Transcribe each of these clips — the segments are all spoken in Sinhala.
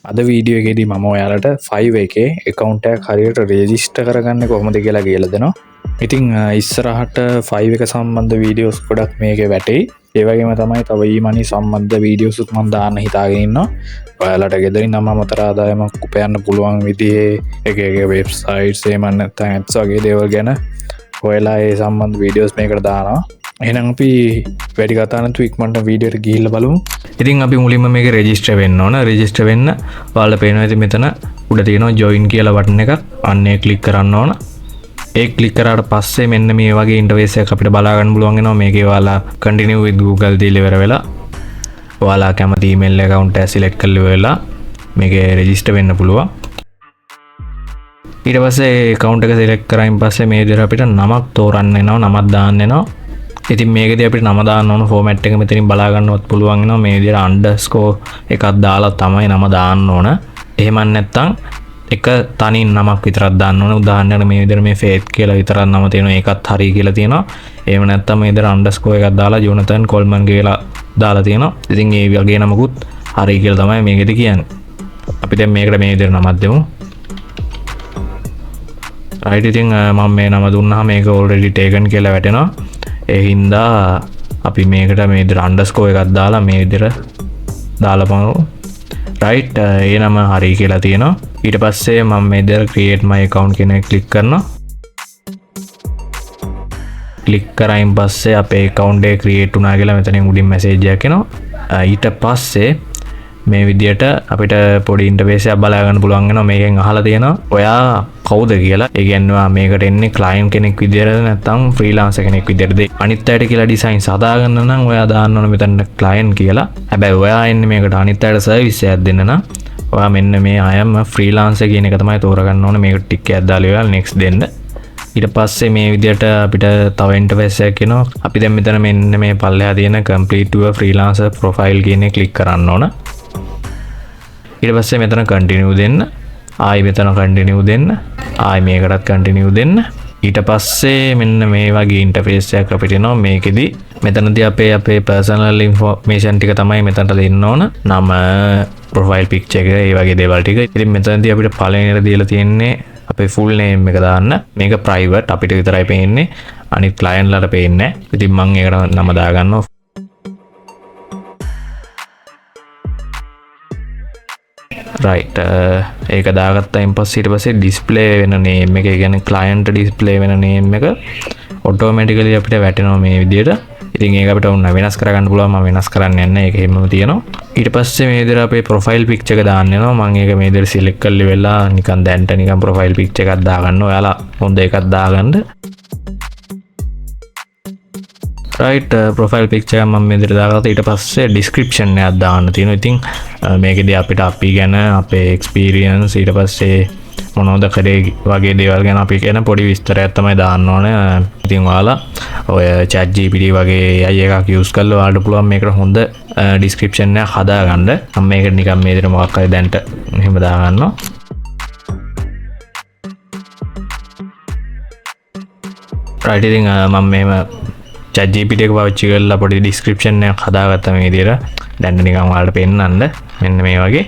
අද වීඩියෝ එකේදී මම ඔයාලට 5 එකේ account එකක් හරියට register කරගන්නේ කොහොමද කියලා කියලා දෙනවා. ඉතින් ඉස්සරහට 5 එක සම්බන්ධ වීඩියෝස් ගොඩක් මේකේ වැටෙයි. ඒ වගේම තමයි තව e-money සම්බන්ධ වීඩියෝස් උත් මම දාන්න හිතාගෙන ඉන්නවා. ඔයාලට ගෙදරින් නම් අමතර ආදායමක් උපයන්න පුළුවන් විදිහේ එක වෙබ්සයිට්ස් එහෙම නැත්නම් apps වගේ දේවල් ගැන ඔයාලා ඒ සම්බන්ධ වීඩියෝස් මේකට දානවා. එහෙනම් අපි වැඩි කතා නැතුව ඉක්මනට වීඩියෝ එකට ගිහිල්ලා බලමු. ඉතින් අපි මුලින්ම මේක රෙජිස්ටර් වෙන්න ඕන. රෙජිස්ටර් වෙන්න ඔයාලා පේනවා ඉතින් මෙතන උඩ තියෙනවා join කියලා බටන් එකක්. අන්න ඒක ක්ලික් කරන්න ඕන. ඒක ක්ලික් කරාට පස්සේ මෙන්න මේ වගේ ඉන්ටර්ෆේස් එකක් අපිට බලා ගන්න පුළුවන් වෙනවා. මේකේ ඔයාලා continue with Google දීලා ඉවර වෙලා ඔයාලා කැමති email account එක select කරලා වෙලා මේකේ රෙජිස්ටර් වෙන්න පුළුවන්. ඊට පස්සේ account එක select කරායින් පස්සේ මේ විදිහට අපිට නමක් තෝරන්න එනවා. නමක් දාන්න එනවා. ඉතින් මේකදී අපිට නම දාන්න ඕන ෆෝමැට් එක මෙතනින් බලා ගන්නවත් පුළුවන් වෙනවා. මේ විදිහට අන්ඩර්ස්කෝර් එකක් දාලා තමයි නම දාන්න ඕන. එහෙම නැත්නම් එක තනින් නමක් විතරක් දාන්න ඕන. උදාහරණයක් මේ විදිහට මේ ෆේත් කියලා විතරක් නම තියෙනවා. ඒකත් හරි කියලා තියෙනවා. එහෙම නැත්නම් මේ විදිහට අන්ඩර්ස්කෝර් එකක් දාලා ජොනතන් කොල්මන් කියලා දාලා තියෙනවා. ඉතින් ඒ වගේ නමකුත් හරි කියලා තමයි මේකෙදි කියන්නේ. අපි දැන් මේකට මේ විදිහට නමක් දෙමු. රයිට් ඉතින් මම මේ නම දුන්නාම මේක already taken කියලා වැටෙනවා. ඒ හින්දා අපි මේකට මේ විදිහට අන්ඩර්ස්කෝර් එකක් දාලා මේ විදිහට දාලා බලමු. රයිට් ඒ නම හරි කියලා තියෙනවා. ඊට පස්සේ මම මේ විදිහට create my account කියන එක ක්ලික් කරනවා. ක්ලික් කරායින් පස්සේ අපේ account එක create වුණා කියලා මෙතනින් උඩින් message එකක් එනවා. ඊට පස්සේ මේ විදිහට අපිට පොඩි ඉන්ටර්ෆේස් එකක් බලා ගන්න පුළුවන් වෙනවා. මේකෙන් අහලා තියෙනවා ඔයා කවුද කියලා. ඒ කියන්නේ මේකට එන්නේ ක්ලයන්ට් කෙනෙක් විදිහටද නැත්නම් ෆ්‍රීලාන්සර් කෙනෙක් විදිහටද. අනිත් අයට කියලා ඩිසයින්ස් හදාගන්න නම් ඔයා දාන්න ඕන මෙතන ක්ලයන්ට් කියලා. හැබැයි ඔයා එන්නේ මේකට අනිත් අයට සර්විස් එකක් දෙන්න නම් ඔයා මෙන්න මේ අයම ෆ්‍රීලාන්සර් කියන එක තමයි තෝරගන්න ඕනේ. මේකට ටික් එකක් දාලා ඔයාලා next දෙන්න. ඊට පස්සේ මේ විදිහට අපිට තව ඉන්ටර්ෆේස් එකක් එනවා. අපි දැන් මෙතන මෙන්න මේ පල්ලෙහා තියෙන complete your freelancer profile කියන එක ක්ලික් කරන්න ඕන. ඊට පස්සේ මෙතන continue දෙන්න. ආයි මෙතන continue දෙන්න. ආයි මේකටත් continue දෙන්න. ඊට පස්සේ මෙන්න මේ වගේ ඉන්ටර්ෆේස් එකක් අපිට එනවා. මේකෙදි මෙතනදී අපේ personal information ටික තමයි මෙතනට දෙන්න ඕන. නම, profile picture එක, ඒ වගේ දේවල් ටික. ඉතින් මෙතනදී අපිට පළවෙනිට දීලා තියෙන්නේ අපේ full name එක දාන්න. මේක private අපිට විතරයි පේන්නේ. අනිත් client ලට පේන්නේ නැහැ. ඉතින් මම ඒකට නම දාගන්නවා. රයිට් ඒක දාගත්තායින් පස්සේ ඊට පස්සේ ඩිස්ප්ලේ වෙන නේම් එක, කියන්නේ ක්ලයන්ට් ඩිස්ප්ලේ වෙන නේම් එක ඔටෝමැටිකලි අපිට වැටෙනවා මේ විදිහට. ඉතින් ඒක අපිට උන්න වෙනස් කරගන්න පුළුවන්. මම වෙනස් කරන්නේ නැහැ. ඒක හැමෝම තියෙනවා. ඊට පස්සේ මේ විදිහට අපේ ප්‍රොෆයිල් පික්චර් එක දාන්න වෙනවා. මම ඒක මේ විදිහට සිලෙක්ට් කරලා වෙලා නිකන් දැන්ට නිකන් ප්‍රොෆයිල් පික්චර් එකක් දාගන්න. ඔයාලා හොඳ එකක් දාගන්න. රයිට් ප්‍රොෆයිල් පික්චර් එක මම මේ විදිහට දාගත්තා. ඊට පස්සේ ඩිස්ක්‍රිප්ෂන් එකක් දාන්න තියෙනවා. ඉතින් මේකෙදී අපිට අපි ගැන, අපේ එක්ස්පීරියන්ස්, ඊට පස්සේ මොනවද කරේ වගේ දේවල් ගැන අපි කියන පොඩි විස්තරයක් තමයි දාන්න ඕනේ. ඉතින් ඔයාලා ඔය ChatGPT වගේ AI එකක් යූස් කරලා ඔයාලට පුළුවන් මේකට හොඳ ඩිස්ක්‍රිප්ෂන් එකක් හදාගන්න. මම මේකට නිකන් මේ විදිහට මොකක් හරි දැන්ට එහෙම දාගන්නවා. රයිට් ඉතින් මම මේව ChatGPT එක පාවිච්චි කරලා පොඩි ඩිස්ක්‍රිප්ෂන් එකක් හදාගත්තා මේ විදිහට. දැන් නිකන් ඔයාලට පෙන්නන්න මෙන්න මේ වගේ.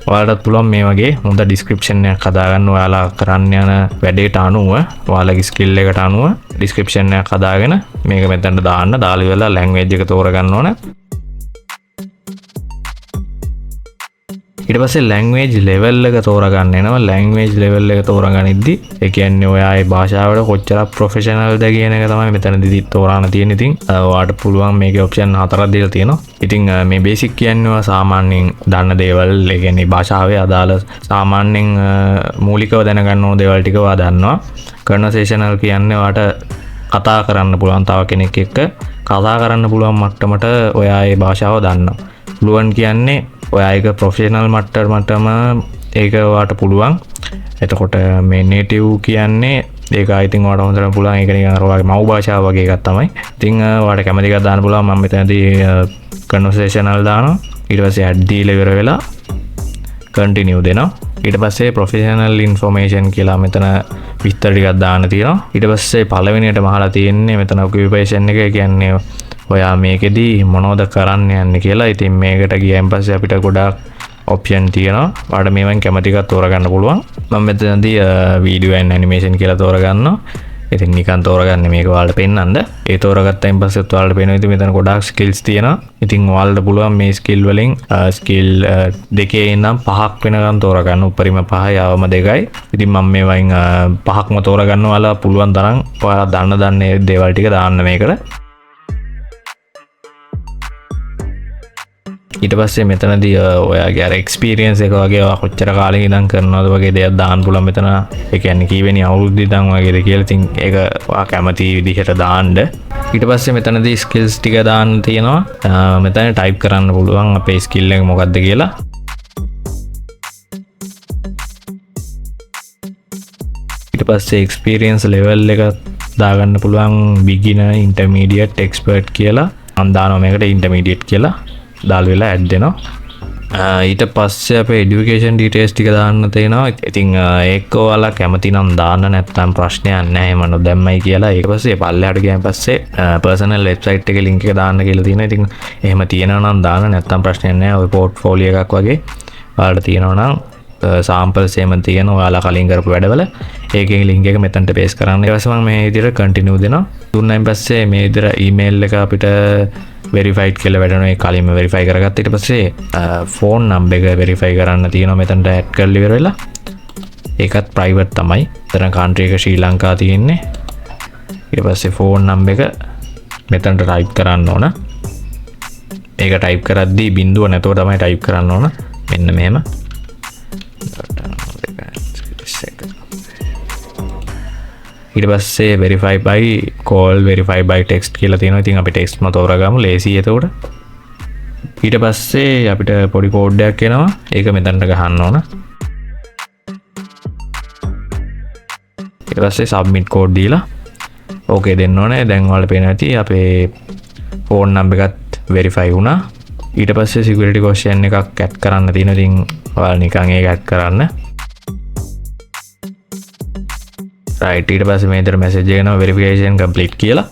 ඔයාලටත් පුළුවන් මේ වගේ හොඳ ඩිස්ක්‍රිප්ෂන් එකක් හදාගන්න. ඔයාලා කරන්න යන වැඩේට අනුව, ඔයාලගේ ස්කිල් එකට අනුව ඩිස්ක්‍රිප්ෂන් එකක් හදාගෙන මේක මෙතනට දාන්න. දාලා ඉවරලා ලැන්ග්වේජ් එක තෝරගන්න ඕන. ඊට පස්සේ ලැන්ග්වේජ් ලෙවල් එක තෝරගන්න එනවා. ලැන්ග්වේජ් ලෙවල් එක තෝරගනිද්දි ඒ කියන්නේ ඔයාගේ භාෂාවට කොච්චර ප්‍රොෆෙෂනල්ද කියන එක තමයි මෙතනදී තෝරන්න තියෙන්නේ. ඉතින් ඔයාලට පුළුවන් මේකේ ඔප්ෂන් 4ක් දීලා තියෙනවා. ඉතින් මේ බේසික් කියන්නේ ඔයා සාමාන්‍යයෙන් දන්න දේවල්, ඒ කියන්නේ භාෂාවේ අදාළ සාමාන්‍යයෙන් මූලිකව දැනගන්න ඕන දේවල් ටික ඔයා දන්නවා. කන්වර්සේෂනල් කියන්නේ ඔයාට කතා කරන්න පුළුවන් තව කෙනෙක් එක්ක කතා කරන්න පුළුවන් මට්ටමට ඔයා ඒ භාෂාව දන්නවා. පුළුවන් කියන්නේ ඔයා ඒක ප්‍රොෆෙෂනල් මට්ටමටම ඒක ඔයාට පුළුවන්. එතකොට මේ නේටිව් කියන්නේ ඒක I think ඔයාට හොඳටම පුළුවන්. ඒක නිකන් අර ඔයාගේ මව් භාෂාව වගේ එකක් තමයි. ඉතින් ඔයාට කැමති එකක් දාන්න පුළුවන්. මම මෙතනදී කන්වර්සේෂනල් දානවා. ඊට පස්සේ ඇඩ් දීලා ඉවර වෙලා continue දෙනවා. ඊට පස්සේ professional information කියලා මෙතන විස්තර ටිකක් දාන්න තියෙනවා. ඊට පස්සේ පළවෙනියටම අහලා තියෙන්නේ මෙතන ඔකියුපේෂන් එක. කියන්නේ ඔයා මේකෙදි මොනවද කරන්න යන්නේ කියලා. ඉතින් මේකට ගියන් පස්සේ අපිට ගොඩාක් ඔප්ෂන් තියෙනවා. ඔයාලට මේවෙන් කැමති එකක් තෝරගන්න පුළුවන්. මම මෙතනදී වීඩියෝ ඇන්ඩ් ඇනිමේෂන් කියලා තෝරගන්නවා. ඉතින් නිකන් තෝරගන්නේ මේක ඔයාලට පෙන්නන්න. ඒ තෝරගත්තයින් පස්සෙත් ඔයාලට පේනවා ඉතින් මෙතන ගොඩාක් ස්කිල්ස් තියෙනවා. ඉතින් ඔයාලට පුළුවන් මේ ස්කිල් වලින් ස්කිල් දෙකේ ඉඳන් 5ක් වෙනකන් තෝරගන්න. උඩරිම 5යි අවම 2යි. ඉතින් මම මේ වයින් 5ක්ම තෝරගන්න ඔයාලා පුළුවන් තරම් ඔයාලා දන්න දේවල් ටික දාන්න මේකට. ඊට පස්සේ මෙතනදී ඔයාගේ අර එක්ස්පීරියන්ස් එක වගේ ඔයා කොච්චර කාලෙක ඉඳන් කරනවද වගේ දේවල් දාන්න පුළුවන් මෙතන. ඒ කියන්නේ කීවෙනි අවුරුද්ද ඉඳන් වගේද කියලා. ඉතින් ඒක ඔයා කැමති විදිහට දාන්න. ඊට පස්සේ මෙතනදී ස්කිල්ස් ටික දාන්න තියෙනවා. මෙතන ටයිප් කරන්න පුළුවන් අපේ ස්කිල් එක මොකක්ද කියලා. ඊට පස්සේ එක්ස්පීරියන්ස් ලෙවල් එක දාගන්න පුළුවන්. බිගිනර්, ඉන්ටර්මීඩියට්, එක්ස්පර්ට් කියලා. මම දානවා මේකට ඉන්ටර්මීඩියට් කියලා. දාල් වෙලා ඇඩ් දෙනවා. ඊට පස්සේ අපේ এডুকেෂන් ඩීටේල්ස් ටික දාන්න තියෙනවා. ඉතින් ඒක ඔයාලා කැමති නම් දාන්න, නැත්නම් ප්‍රශ්නයක් නැහැ මම නොදැම්මයි කියලා. ඊට පස්සේ පල්ලෙහාට ගියන් පස්සේ පර්සනල් වෙබ්සයිට් එකේ ලින්ක් එක දාන්න කියලා තියෙනවා. ඉතින් එහෙම තියෙනවා නම් දාන්න, නැත්නම් ප්‍රශ්නයක් නැහැ. ඔය පෝර්ට්ෆෝලියෝ එකක් වගේ ඔයාලට තියෙනවා නම් සාම්පල්ස් එහෙම තියෙන ඔයාලා කලින් කරපු වැඩවල ඒකේ ලින්ක් එක මෙතනට පේස්ට් කරන්න. ඊට පස්සේ මම මේ විදිහට කන්ටිනියු දෙනවා. දුන්නායින් පස්සේ මේ විදිහට ඊමේල් එක අපිට වෙරිෆයිඩ් කියලා වැඩනවා. ඒ කලින්ම වෙරිෆයි කරගත්ත. ඊට පස්සේ ෆෝන් නම්බර් එක වෙරිෆයි කරන්න තියෙනවා. මෙතනට ඇඩ් කරලා ඉවර වෙලා ඒකත් ප්‍රයිවට් තමයි. එතන කන්ට්‍රි එක ශ්‍රී ලංකා තියෙන්නේ. ඊට පස්සේ ෆෝන් නම්බර් එක මෙතනට ටයිප් කරන්න ඕන. ඒක ටයිප් කරද්දී බිඳුව නැතුව තමයි ටයිප් කරන්න ඕන. මෙන්න මෙහෙම. ඊට පස්සේ verify by call, verify by text කියලා තියෙනවා. ඉතින් අපි text ම තෝරගමු ලේසි එතකොට. ඊට පස්සේ අපිට පොඩි කෝඩ් එකක් එනවා. ඒක මෙතනට ගහන්න ඕන. ඊට පස්සේ submit code දීලා okay දෙන්න ඕනේ. දැන් ඔයාලට පේනවා ඇති අපේ phone number එකත් verify වුණා. ඊට පස්සේ security question එකක් add කරන්න තියෙනවා. ඉතින් ඔයාලා නිකන් ඒක add කරන්න. right, ඊට පස්සේ මේ විතර message එක එනවා verification complete කියලා.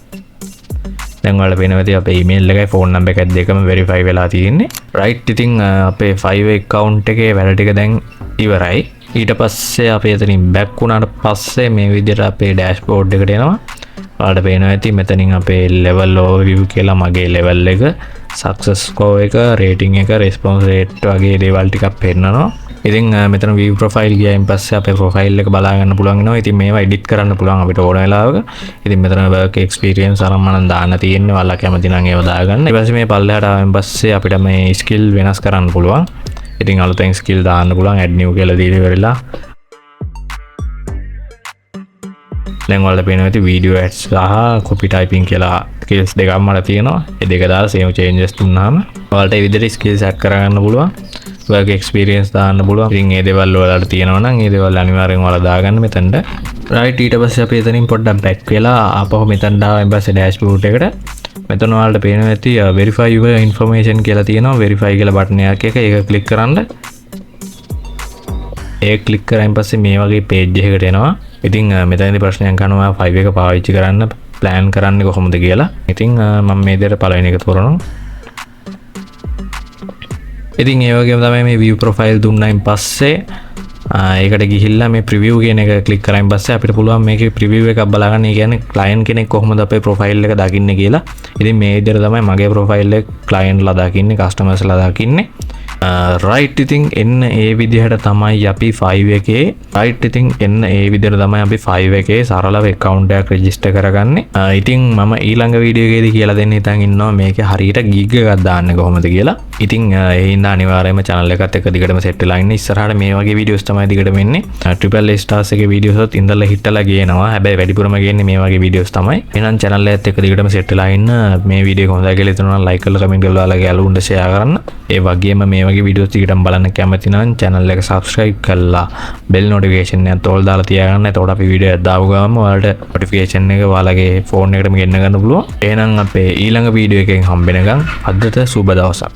දැන් ඔයාලට පේනවා ඇති අපේ email එකයි phone number එකයි දෙකම verify වෙලා තියෙන්නේ. right, ඉතින් අපේ 5 account එකේ වැඩ ටික දැන් ඉවරයි. ඊට පස්සේ අපි එතනින් back වුණාට පස්සේ මේ විදිහට අපේ dashboard එකට එනවා. ඔයාලට පේනවා ඇති මෙතනින් අපේ level overview කියලා මගේ level එක, success score එක, rating එක, response rate වගේ දේවල් ටිකක් පෙන්නනවා. ඉතින් මෙතන view profile ගියායින් පස්සේ අපේ profile එක බලා ගන්න පුළුවන් වෙනවා. ඉතින් මේවා edit කරන්න පුළුවන් අපිට ඕන වෙලාවක. ඉතින් මෙතන work experience අරන් මම දාන්න තියෙන්නේ. ඔයාලා කැමති නම් ඒව දාගන්න. ඊට පස්සේ මේ පල්ලෙහාට ආවෙන් පස්සේ අපිට මේ skill වෙනස් කරන්න පුළුවන්. ඉතින් අලුතෙන් skill දාන්න පුළුවන්. add new කියලා දීලා ඉවරලා. දැන් ඔයාලට පේනවා ඇති video ads සහ copy typing කියලා skills දෙකක්ම මට තියෙනවා. ඒ දෙක දාලා save changes දුන්නාම ඔයාලට මේ විදිහට skills add කරගන්න පුළුවන්. work experience දාන්න පුළුවන්. ඉතින් මේ දේවල් වලට තියෙනවා නම් මේ දේවල් අනිවාර්යෙන් ඔයාලා දාගන්න මෙතනට. right, ඊට පස්සේ අපි එතනින් පොඩ්ඩක් back වෙලා ආපහු මෙතනට ආවෙන් පස්සේ dashboard එකට මෙතන ඔයාලට පේනවා ඇති verify your information කියලා තියෙනවා. verify කියලා බටන් එකක් එක ඒක click කරන්න. ඒක click කරායින් පස්සේ මේ වගේ page එකකට එනවා. ඉතින් මෙතනදී ප්‍රශ්නයක් අහනවා 5 එක පාවිච්චි කරන්න plan කරන්නේ කොහොමද කියලා. ඉතින් මම මේ විදිහට පළවෙනි එක තෝරනවා. ඉතින් ඒ වගේම තමයි මේ view profile දුන්නායින් පස්සේ ඒකට ගිහිල්ලා මේ preview කියන එක click කරායින් පස්සේ අපිට පුළුවන් මේකේ preview එකක් බලා ගන්න. ඒ කියන්නේ client කෙනෙක් කොහොමද අපේ profile එක දකින්නේ කියලා. ඉතින් මේ විදිහට තමයි මගේ profile එක client ලා දකින්නේ, customers ලා දකින්නේ. right, ඉතින් එන්න ඒ විදිහට තමයි අපි 5 එකේ right, ඉතින් එන්න ඒ විදිහට තමයි අපි 5 එකේ සරලව account එකක් register කරගන්නේ. ඉතින් මම ඊළඟ වීඩියෝ එකේදී කියලා දෙන්න හිතන් ඉන්නවා මේකේ හරියට gig එකක් දාන්න කොහොමද කියලා. ඉතින් ඒ හින්දා අනිවාර්යයෙන්ම channel එකත් එක දිගටම set වෙලා ඉන්න. ඉස්සරහට මේ වගේ videos තමයි දිගටම එන්නේ. triple A stars එකේ videos උත් ඉඳලා හිටලා ගේනවා. හැබැයි වැඩිපුරම ගේන්නේ මේ වගේ videos තමයි. එහෙනම් channel එකත් එක දිගටම set වෙලා ඉන්න. මේ වීඩියෝ එක හොඳයි කියලා හිතනවා නම් like කරලා comment කරලා ඔයාලගේ යාළුවන්ට share කරන්න. ඒ වගේම මේ වගේ videos ටිකටම බලන්න කැමති නම් channel එක subscribe කරලා bell notification එක තෝල් දාලා තියාගන්න. එතකොට අපි වීඩියෝ එකක් දාපු ගමන් ඔයාලට notification එක ඔයාලගේ phone එකටම ගෙන්න ගන්න පුළුවන්. එහෙනම් අපේ ඊළඟ වීඩියෝ එකෙන් හම්බෙනකම් අදට සුබ දවසක්.